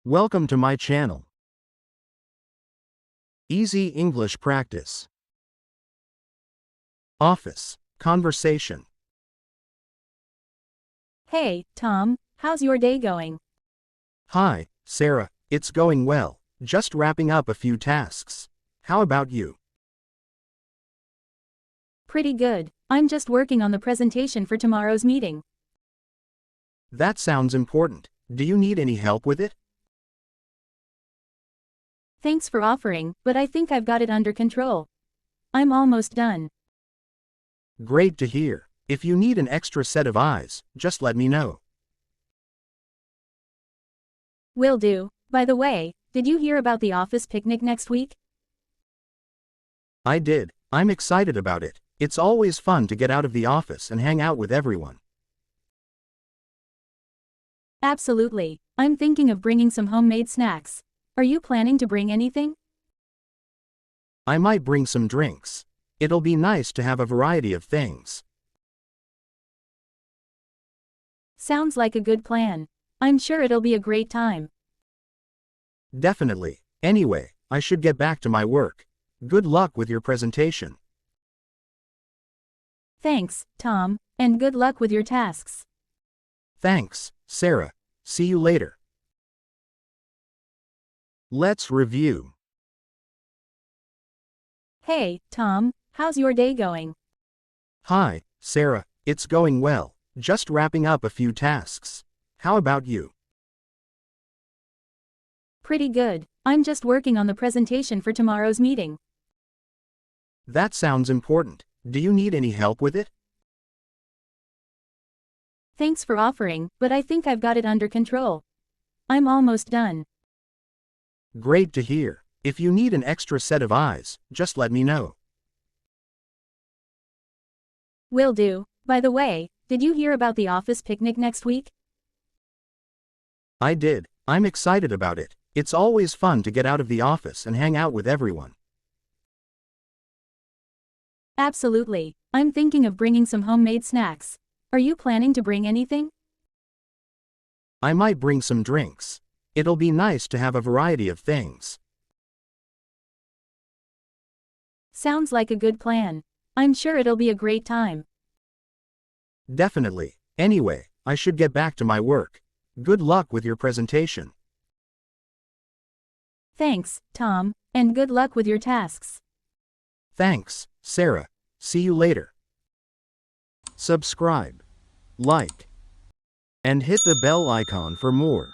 Welcome to my channel. Easy English Practice. Office. Conversation. Hey, Tom, how's your day going? Hi, Sarah, it's going well, just wrapping up a few tasks. How about you? Pretty good. I'm just working on the presentation for tomorrow's meeting. That sounds important. Do you need any help with it? Thanks for offering, but I think I've got it under control. I'm almost done. Great to hear. If you need an extra set of eyes, just let me know. Will do. By the way, did you hear about the office picnic next week? I did. I'm excited about it. It's always fun to get out of the office and hang out with everyone. Absolutely. I'm thinking of bringing some homemade snacks. Are you planning to bring anything? I might bring some drinks. It'll be nice to have a variety of things. Sounds like a good plan. I'm sure it'll be a great time. Definitely. Anyway, I should get back to my work. Good luck with your presentation. Thanks, Tom, and good luck with your tasks. Thanks, Sarah. See you later. Let's review. Hey, Tom, how's your day going? Hi, Sarah, it's going well, just wrapping up a few tasks. How about you? Pretty good. I'm just working on the presentation for tomorrow's meeting. That sounds important. Do you need any help with it? Thanks for offering, but I think I've got it under control. I'm almost done. Great to hear. If you need an extra set of eyes, just let me know. Will do. By the way, did you hear about the office picnic next week? I did. I'm excited about it. It's always fun to get out of the office and hang out with everyone. Absolutely. I'm thinking of bringing some homemade snacks. Are you planning to bring anything? I might bring some drinks. It'll be nice to have a variety of things. Sounds like a good plan. I'm sure it'll be a great time. Definitely. Anyway, I should get back to my work. Good luck with your presentation. Thanks, Tom, and good luck with your tasks. Thanks, Sarah. See you later. Subscribe, like, and hit the bell icon for more.